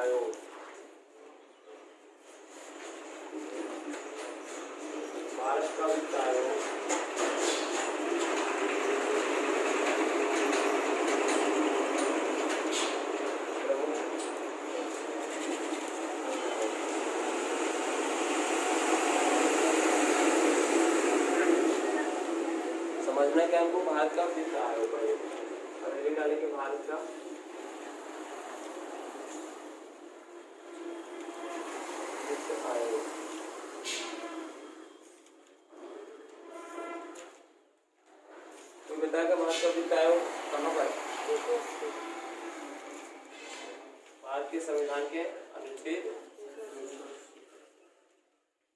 आयोग, भारत का वित्त आयोग, समझना है कि हमको भारत का वित्त आयोग है। अगर ये डाले कि भारत का वित्त आयोग, तो बताएगा भारत का वित्त आयोग कहाँ पर? भारत के संविधान के अनुच्छेद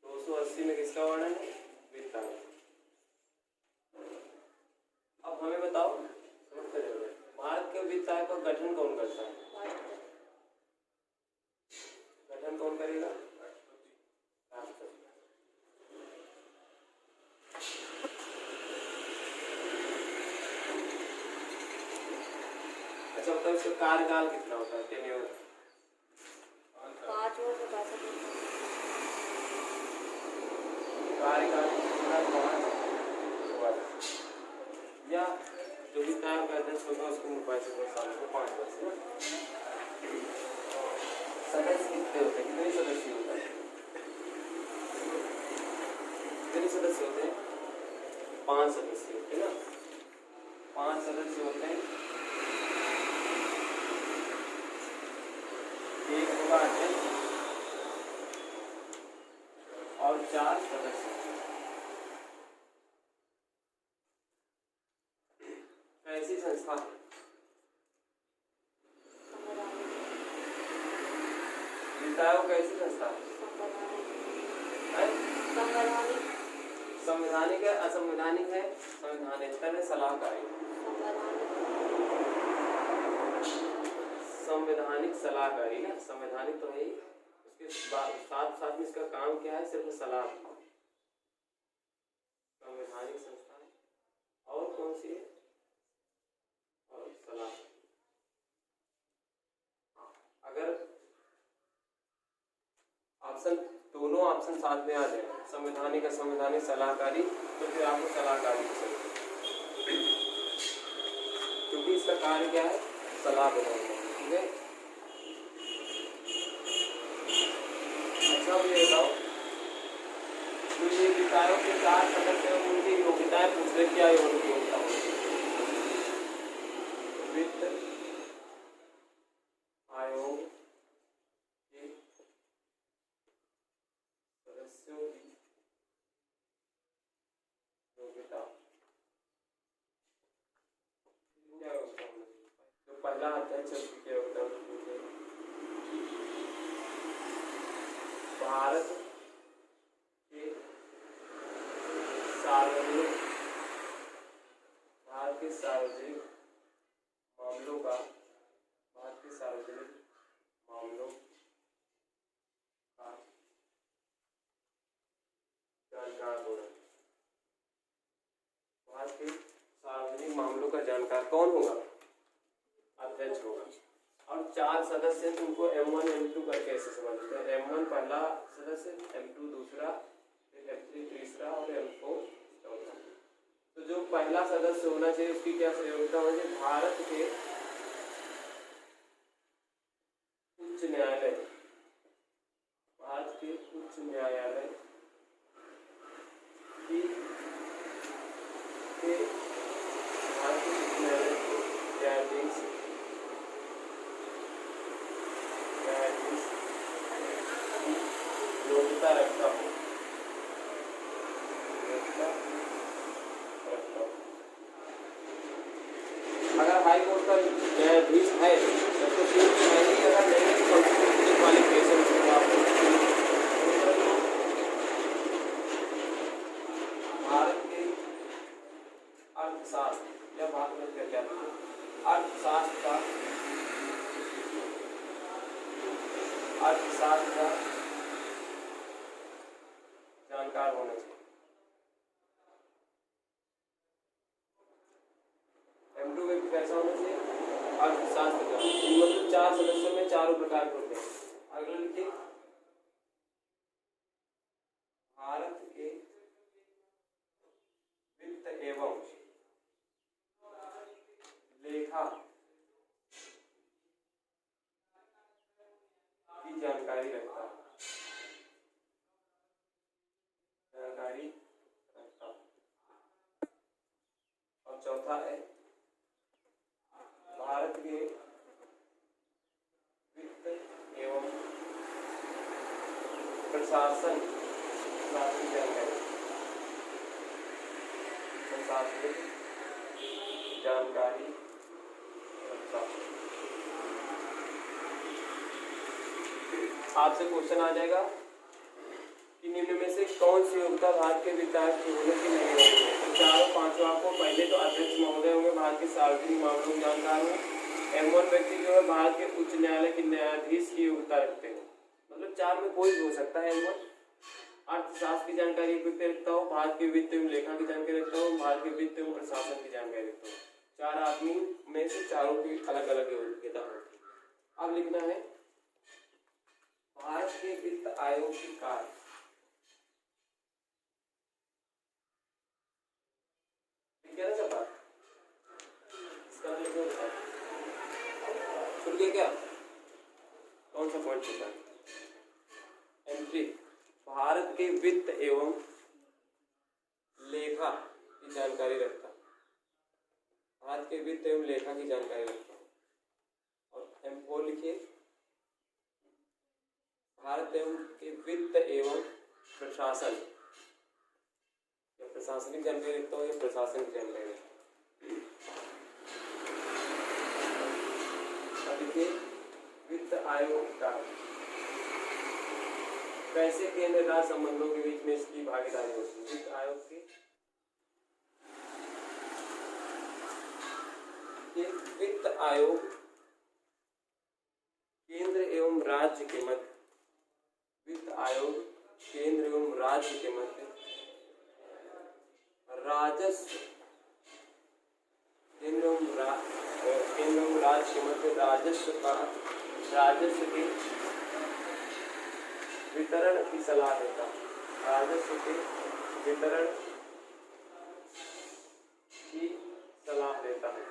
280 में किसका वर्णन है? वित्त आयोग। अब हमें बताओ, समझते जाओगे, भारत के वित्त आयोग का गठन कौन करता है? गठन कौन करेगा? राष्ट्रपति। अच्छा बताओ, इसका कार्यकाल कितना होता है? टेन्योर 5 वर्ष बता सकते कार्यकाल कितना? 5 वर्ष। या जो भी टाइम का अध्यक्ष होगा उसको मोबाइल से 2 साल को 5 वर्ष। सदस्य कितने होते हैं? कितने सदस्य होते हैं? कितने सदस्य होते हैं? 5 सदस्य होते हैं ना। 5 सदस्य होते हैं। एक होगा अध्यक्ष और 4 सदस्य। ऐसी संस्था है वित्त आयोग, कैसी संस्था है? संवैधानिक है, असंवैधानिक है? संवैधानिक है, सलाहकारी। संवैधानिक सलाहकारी ना, संवैधानिक तो है ही, उसके साथ साथ में इसका काम क्या है? सिर्फ सलाह। संवैधानिक संस्था है। और कौन सी है? और सलाह। अगर ऑप्शन, दोनों ऑप्शन साथ में आ जाए, संवैधानिक असंवैधानिक सलाहकारी, तो फिर आपको सलाहकारी क्योंकि इसका कार्य क्या है? सलाह देना। ठीक है। अच्छा अब ये बताओ, जो ये वित्त आयोग के 4 सदस्य हैं उनकी योग्यताएं पूछ रहे, क्या उनकी योग्यता होगी? वित्त आयोग के सदस्यों की योग्यता क्या होगा? जो पहला अध्यक्ष है उसकी क्या योग्यता होगी? भारत के सार्वजनिक, भारत के सार्वजनिक मामलों का, भारत के सार्वजनिक मामलों का जानकार होना। भारत के सार्वजनिक मामलों का जानकार कौन होगा? अध्यक्ष होगा। और 4 सदस्य हैं, तो उनको M1 M2 करके ऐसे समझते हैं। M1 पहला सदस्य, M2 दूसरा, फिर M3 तीसरा और M4 चौथा। तो जो पहला सदस्य होना चाहिए उसकी क्या योग्यता होगी? भारत के उच्च न्यायालय, भारत के उच्च न्यायालय की भारत के उच्च न्यायालय के न्यायाधीश योग्यता रखता हो। अगर हाई कोर्ट का न्यायाधीश है तो फिर अगर नहीं कॉन्स्टिट्यूशनल क्वालिफिकेशन से आपको भारत के अर्थशास्त्र या भारत में क्या अर्थशास्त्र का जानकार होना चाहिए। M2 में कैसा होना चाहिए? अर्थशास्त्र का। मतलब 4 सदस्यों में 4 प्रकार के होते हैं। अगला लिखिए भारत के वित्त एवं लेखा की जानकारी रखता है। और चौथा है भारत के वित्त एवं प्रशासन की जानकारी, प्रशासनिक जानकारी रखता है। आपसे क्वेश्चन आ जाएगा कि निम्न में से कौन सी योग्यता भारत के वित्त आयोग की होने की नहीं होगी। तो चारों पांचों आपको पहले तो अध्यक्ष महोदय होंगे, भारत के सार्वजनिक मामलों के जानकार हों। M1 व्यक्ति जो है भारत के उच्च न्यायालय के न्यायाधीश की योग्यता रखते हैं। मतलब चार में कोई भी हो सकता है। M1 अर्थशास्त्र की जानकारी एक व्यक्ति रखता हो, भारत के वित्त एवं लेखा की जानकारी रखता हो, भारत के वित्त एवं प्रशासन की जानकारी रखता हो। चार आदमी में से चारों की अलग अलग योग्यता होती है। अब लिखना है भारत के वित्त आयोग की कार्य। छूट गया क्या? कौन सा पॉइंट छूटा? एंट्री भारत के वित्त एवं लेखा की जानकारी रखता, भारत के वित्त एवं लेखा की जानकारी रखता हूँ। और M4 लिखिए भारत एवं के वित्त एवं प्रशासन, या प्रशासनिक जानकारी रखता हूँ या प्रशासन की जानकारी रखता हूँ। देखिए वित्त आयोग का कैसे केंद्र राज्य संबंधों के बीच में इसकी भागीदारी होती है। वित्त आयोग के वित्त आयोग केंद्र एवं राज्य के मध्य, वित्त आयोग केंद्र एवं राज्य के मध्य राजस्व, केंद्र एवं राज्य के मध्य राजस्व के वितरण की सलाह देता, राजस्व के वितरण की सलाह देता है,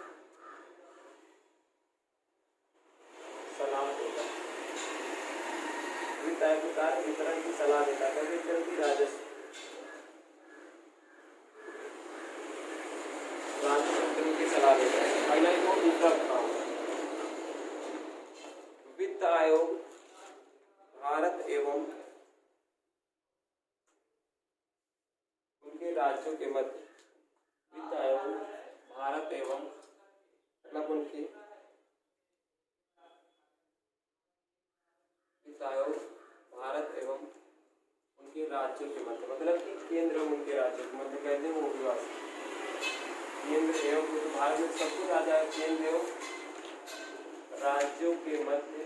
वित्त आयोग के कार्य वितरण की सलाह देता है। वितरण की राजस्व वितरण की सलाह देता है। पहला ही वो दूसरा काम। वित्त आयोग भारत एवं उनके राज्यों के मध्य, वित्त आयोग भारत एवं मतलब उनके वित्त आयोग भारत एवं उनके राज्यों के मध्य, मतलब कि केंद्र एवं उनके राज्यों के मध्य कहते हैं वो विवाद। केंद्र एवं तो भारत में सब कुछ आ जाए, केंद्र एवं राज्यों के मध्य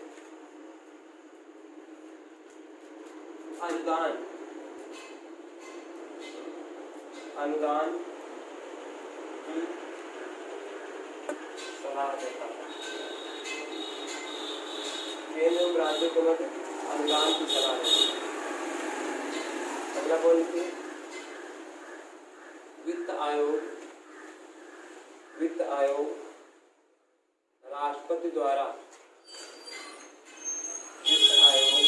अनुदान की सलाह देता है। केंद्र एवं राज्यों के मध्य अनुदान की सलाह देता है। अगला पॉइंट है वित्त आयोग राष्ट्रपति द्वारा, वित्त आयोग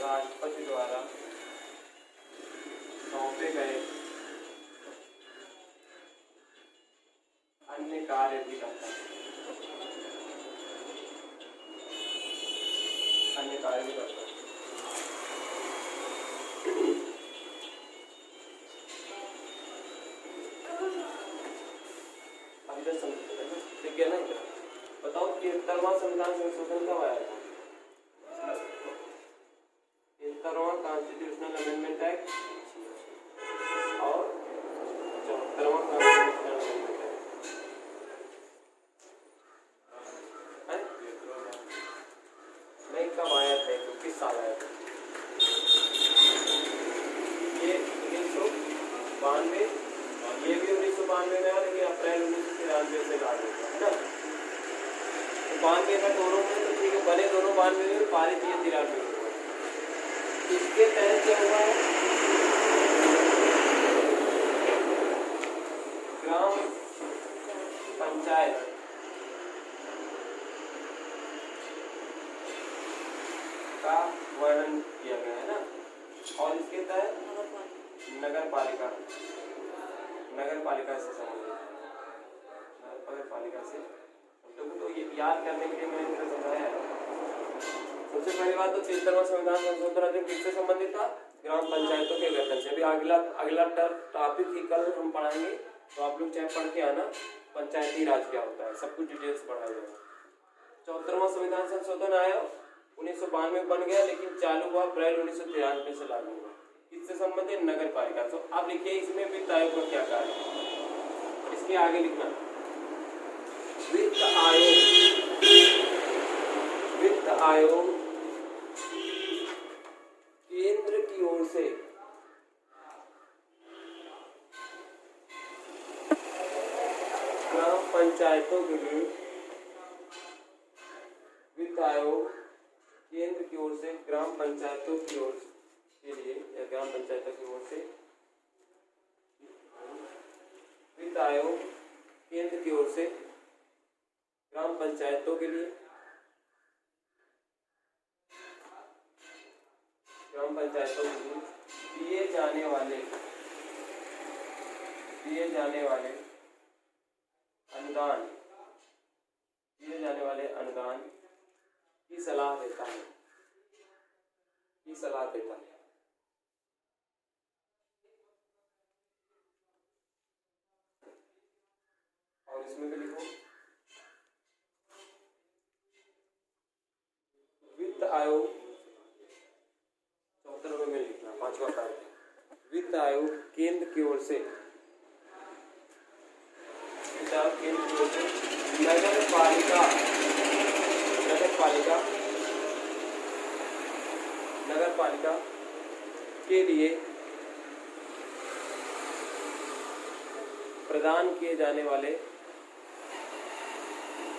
राष्ट्रपति द्वारा सौंपे गए अन्य कार्य भी करता है, अन्य कार्य भी करता है। ठीक है ना? बताओ 73वां संविधान संशोधन कब आया था? 73वां कॉन्स्टिट्यूशनल अमेंडमेंट एक्ट और 74वां कॉन्स्टिट्यूशनल अमेंडमेंट एक्ट नहीं कब आया था? तो किस साल आया था? ये 1992, ये भी 1992 1992 में आया, लेकिन अप्रैल 1993 से लागू हुआ, है ना। तो 92 में दोनों में तो ठीक है, बने दोनों 92 में, पारित ये 93 में हुआ। इसके तहत क्या हुआ है, ग्राम पंचायत का वर्णन किया गया है ना। और इसके तहत नगर पालिका से संबंधित, नगर पालिका से तो ये याद करने के लिए मैंने इतना समझाया है। सबसे पहली बात तो 73वां संविधान संशोधन अधिनियम किससे संबंधित था, ग्राम पंचायतों के गठन से। अभी अगला टॉपिक ही कल हम पढ़ाएंगे, तो आप लोग चाहे पढ़ के आना पंचायती राज क्या होता है, सब कुछ डिटेल्स पढ़ाया जाएगा। 74वां संविधान संशोधन आया 1992 में बन गया, लेकिन चालू हुआ अप्रैल 1993 से लागू हुआ। किससे संबंधित, नगर पालिका। तो आप लिखिए इसमें वित्त आयोग का क्या कार्य है, इसके आगे लिखना वित्त आयोग केंद्र की ओर से ग्राम पंचायतों के लिए, वित्त आयोग केंद्र की ओर से ग्राम पंचायतों की ओर के लिए, या ग्राम पंचायतों की ओर से, वित्त आयोग केंद्र की ओर से ग्राम पंचायतों के लिए, ग्राम पंचायतों के लिए दिए जाने वाले अनुदान की सलाह देता है, और इसमें भी लिखो वित्त आयोग 74 में लिखना, 5वां कार्य, वित्त आयोग केंद्र की ओर से नगर पालिका के लिए प्रदान किए जाने वाले,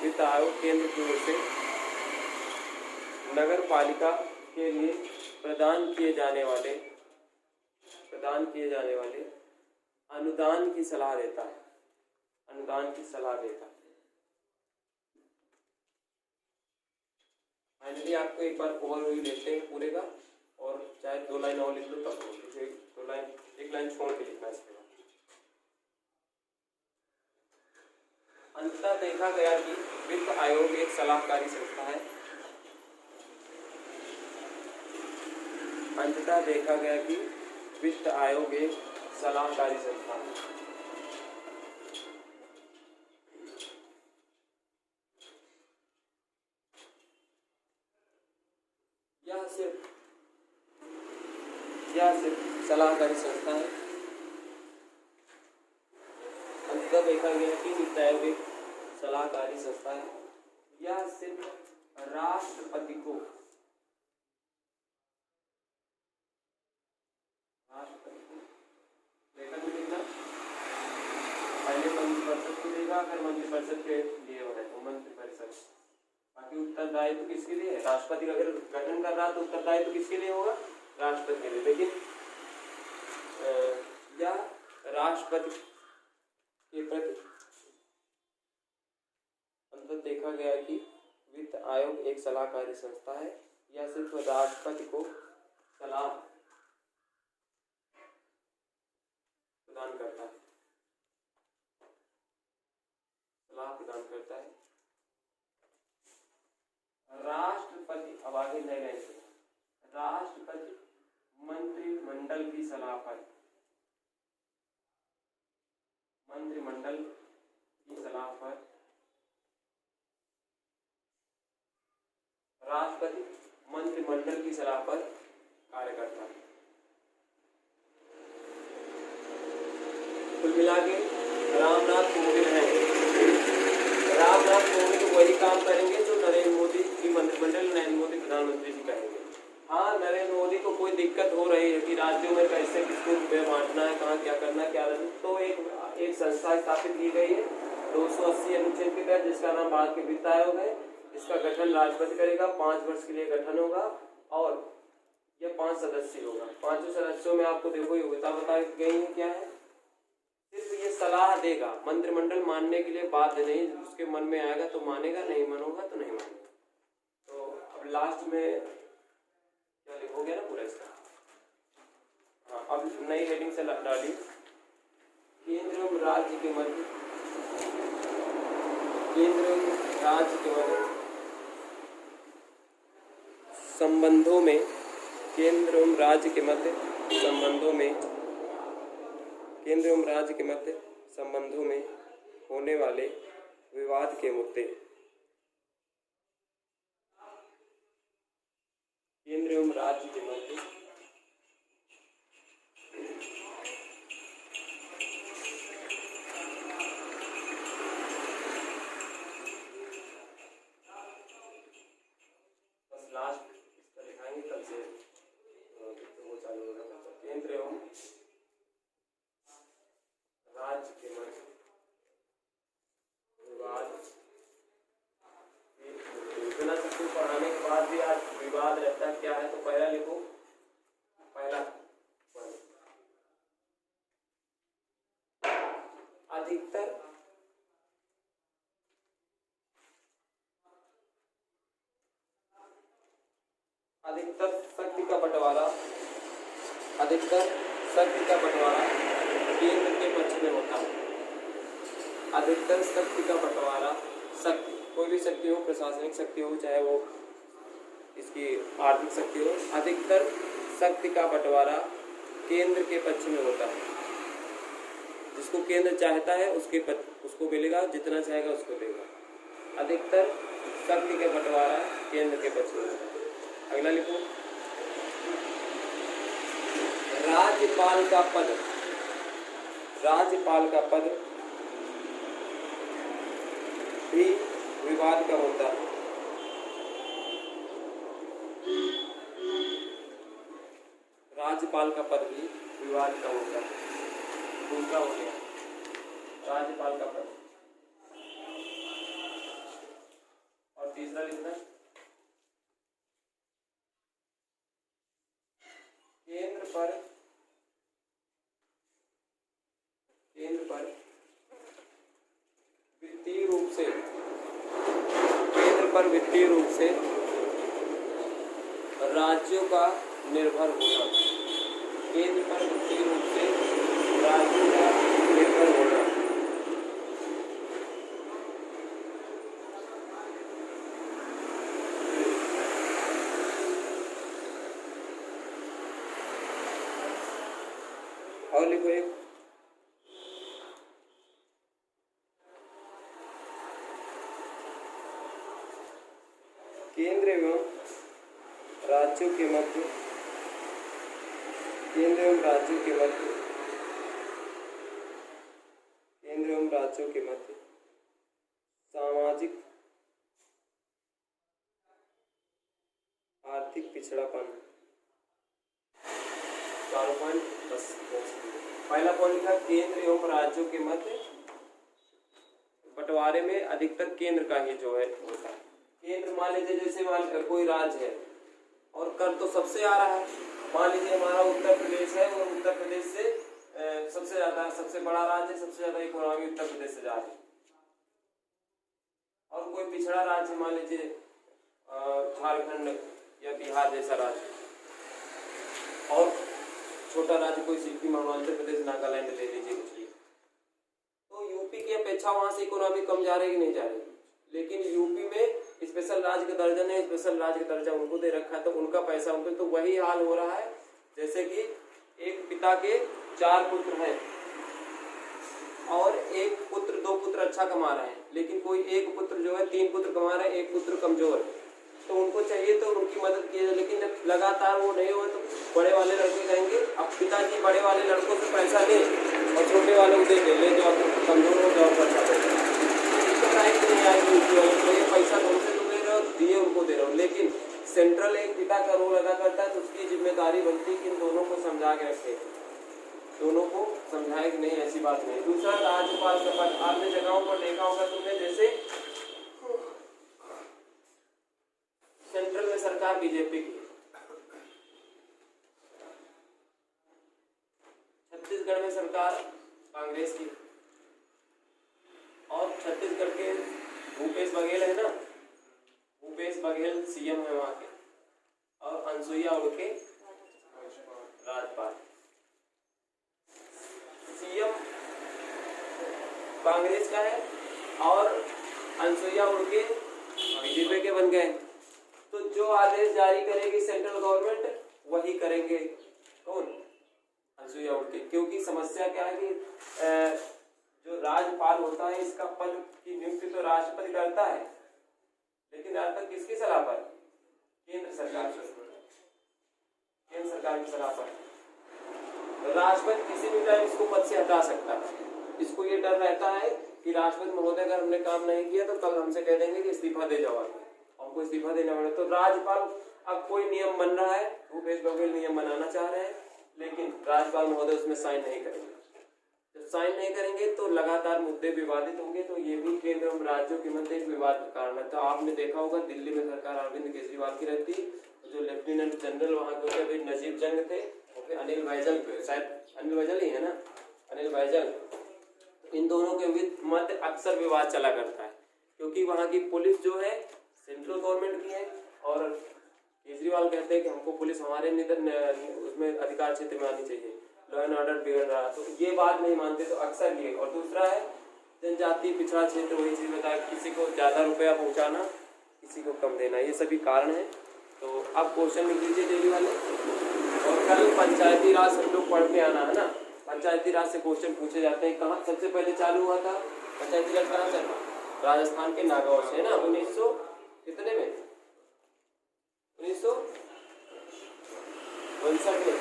वित्त आयोग केंद्र की ओर से नगर पालिका के लिए प्रदान किए जाने वाले अनुदान की सलाह देता है, फाइनली आपको एक बार ओवरव्यू लेते हैं पूरे का, और चाहे 2 लाइन और लिख लो तब, एक लाइन छोड़ के लिखना इसके बाद। अंततः देखा गया कि वित्त आयोग एक सलाहकारी संस्था है। यह सिर्फ सलाहकारी संस्था है। अंततः देखा गया कि वित्त आयोग एक सलाहकारी संस्था है। यह सिर्फ राष्ट्रपति को लेखन देगा, पहले मंत्रिपरिषद को देगा, फिर मंत्रिपरिषद के लिए हो रहा है तो मंत्रिपरिषद। बाकी उत्तरदायित्व किसके लिए है, राष्ट्रपति अगर गठन कर रहा है तो उत्तरदायित्व किसके लिए होगा, राष्ट्रपति के लिए। लेकिन यह राष्ट्रपति के प्रति अंतर देखा गया कि वित्त आयोग एक सलाहकारी संस्था है। यह सिर्फ राष्ट्रपति को सलाह प्रदान करता है, राष्ट्रपति, अब आगे नए लाइन से, राष्ट्रपति मंत्रिमंडल की सलाह पर, राष्ट्रपति मंत्रिमंडल की सलाह पर कार्य करता है। कुल मिला के रामनाथ कोविंद है, रामनाथ कोविंद वही काम करेंगे जो नरेंद्र मोदी की मंत्रिमंडल, नरेंद्र मोदी प्रधानमंत्री जी कहेंगे। हाँ, नरेंद्र मोदी को कोई दिक्कत हो रही है कि राज्यों में कैसे किसको रुपये बांटना है, कहाँ क्या करना है, क्या नहीं, तो एक एक संस्था स्थापित की गई है 280 अनुच्छेद के तहत, जिसका नाम भारत के वित्त आयोग है। इसका गठन राष्ट्रपति करेगा, 5 वर्ष के लिए गठन होगा और यह 5 सदस्य होगा। 5 सदस्यों में आपको देखो योग्यता बताई गई है क्या है, सिर्फ ये सलाह देगा, मंत्रिमंडल मानने के लिए बाध्य नहीं, उसके मन में आएगा तो मानेगा, नहीं मन होगा तो नहीं मानेगा। तो अब लास्ट में क्या लिखोगे ना पूरा इसका। हाँ, अब नई हेडिंग से डाली, केंद्र एवं राज्य के मध्य, केंद्र एवं राज्य के मध्य संबंधों में, केंद्र एवं राज्य के मध्य संबंधों में, केंद्र एवं राज्य के मध्य संबंधों में होने वाले विवाद के मुद्दे, केंद्र एवं राज्य के मध्य बस लास्ट इसका दिखाएंगे, कल से वो चालू होगा। केंद्र एवं राज्य के मध्य विवाद, बिना सब कुछ पढ़ाने के बाद भी आज विवाद रहता है क्या है, तो पहला लिखो, पहला अधिकतर शक्ति का बंटवारा, अधिकतर शक्ति का बंटवारा केंद्र के पक्ष में होता है। अधिकतर शक्ति का बंटवारा, शक्ति कोई भी शक्ति हो, प्रशासनिक शक्ति हो, चाहे वो इसकी आर्थिक शक्ति हो, अधिकतर शक्ति का बंटवारा केंद्र के पक्ष में होता है। जिसको केंद्र चाहता है उसको मिलेगा, जितना चाहेगा उसको देगा। अधिकतर शक्ति का बंटवारा केंद्र के पक्ष में होता है। अगला लिखो, राज्यपाल का पद, राज्यपाल का पद भी विवाद का होता है। राज्यपाल का पद भी विवाद का होता है। दूसरा हो गया राज्यपाल का पद, और तीसरा लिखना केंद्र पर वित्तीय रूप से, केंद्र पर वित्तीय रूप से राज्यों का निर्भर होना, केंद्र पर वित्तीय रूप से राज्यों का निर्भर होना। और लिखो एक केंद्र एवं राज्यों के मध्य, केंद्र एवं राज्यों के मध्य, केंद्र एवं राज्यों के मध्य सामाजिक आर्थिक पिछड़ापन। 4.10 पहला पॉइंट था केंद्र एवं राज्यों के मध्य बंटवारे में अधिकतर केंद्र का ही जो है होता है। केंद्र मान लीजिए जैसे कोई राज्य है और कर तो सबसे आ रहा है, मान लीजिए हमारा उत्तर प्रदेश है और उत्तर प्रदेश से सबसे ज्यादा, सबसे बड़ा राज्य है, सबसे ज्यादा इकोनॉमी उत्तर प्रदेश से जा रही है। और कोई पिछड़ा राज्य मान लीजिए झारखंड या बिहार जैसा राज्य, और छोटा राज्य कोई सिक्किम, अरुणाचल प्रदेश, नागालैंड ले लीजिए कुछ भी, तो यूपी की अपेक्षा वहां से इकोनॉमी कम जा रही नहीं जा रही। लेकिन यूपी में स्पेशल राज्य का दर्जा नहीं, स्पेशल राज्य का दर्जा उनको दे रखा है, तो उनका पैसा उनको, तो वही हाल हो रहा है जैसे कि एक पिता के 4 पुत्र हैं और एक पुत्र 2 पुत्र अच्छा कमा रहे हैं, लेकिन कोई एक पुत्र जो है 3 पुत्र कमा रहे हैं, एक पुत्र कमजोर है, तो उनको चाहिए तो उनकी मदद की जाए। लेकिन जब लगातार वो नहीं हो तो बड़े वाले लड़के कहेंगे अब पिताजी बड़े वाले लड़कों से पैसा ले और छोटे वाले को दे ले, जो कमजोर हो जाओ अच्छा नहीं आएगी, तो ये पैसा तुमसे तो दे रहे हो, दिए उनको दे रहे हो। लेकिन सेंट्रल एक पिता का रोल अदा करता है, तो उसकी जिम्मेदारी बनती है कि इन दोनों को समझा के रखे, दोनों को समझाए कि नहीं ऐसी बात नहीं। दूसरा, राज्यपाल का पद, आपने जगहों पर देखा होगा तुमने, जैसे सेंट्रल में सरकार बीजेपी की, छत्तीसगढ़ में सरकार कांग्रेस की, और छत्तीसगढ़ के भूपेश बघेल है ना, भूपेश बघेल सीएम है वहां के, और अनसुईया उइके राज्यपाल। सीएम कांग्रेस का है और अनसुईया उइके बीजेपी के बन गए। तो जो आदेश जारी करेगी सेंट्रल गवर्नमेंट वही करेंगे कौन, अनसुईया उइके। क्योंकि समस्या क्या है कि जो राज्यपाल होता है इसका पद की नियुक्ति तो राष्ट्रपति करता है, लेकिन आज तक किसकी सलाह पर, केंद्र सरकार की सलाह पर। राष्ट्रपति किसी भी टाइम इसको पद से हटा सकता है। इसको ये डर रहता है कि राष्ट्रपति महोदय अगर हमने काम नहीं किया तो कल हमसे कह देंगे कि इस्तीफा दे जाओ, हमको इस्तीफा देना पड़े। तो राज्यपाल, अब कोई नियम बन रहा है, भूपेश बघेल नियम बनाना चाह रहे हैं, लेकिन राज्यपाल महोदय उसमें साइन नहीं करेंगे। जब साइन नहीं करेंगे तो लगातार मुद्दे विवादित होंगे। तो ये भी केंद्र और राज्यों के मध्य एक विवाद का कारण है। तो आपने देखा होगा दिल्ली में सरकार अरविंद केजरीवाल की रहती, जो लेफ्टिनेंट जनरल वहाँ के होते थे नजीब जंग थे, और अनिल बैजल, शायद अनिल बैजल ही है ना, अनिल बैजल। इन दोनों के मध्य अक्सर विवाद चला करता है, क्योंकि वहाँ की पुलिस जो है सेंट्रल गवर्नमेंट की है, और केजरीवाल कहते हैं कि हमको पुलिस हमारे उसमें अधिकार क्षेत्र में आनी चाहिए, लॉ एंड ऑर्डर बिगड़ रहा। तो ये बात नहीं मानते, तो अक्सर ये। और दूसरा है जनजाति पिछड़ा क्षेत्र, वही चीज़ बताया, किसी को ज़्यादा रुपया पहुँचाना, किसी को कम देना, ये सभी कारण है। तो आप क्वेश्चन लिख लीजिए डेली वाले, और कल पंचायती राज हम लोग पढ़ के आना है ना। पंचायती राज से क्वेश्चन पूछे जाते हैं। कहाँ सबसे पहले चालू हुआ था पंचायती राज, कहाँ चला, राजस्थान के नागौर से, है ना, 1900 कितने में, 1959 में,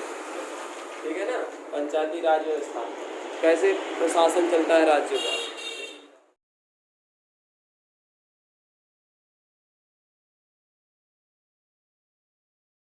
ठीक है ना। पंचायती राज व्यवस्था, कैसे प्रशासन चलता है राज्यों का।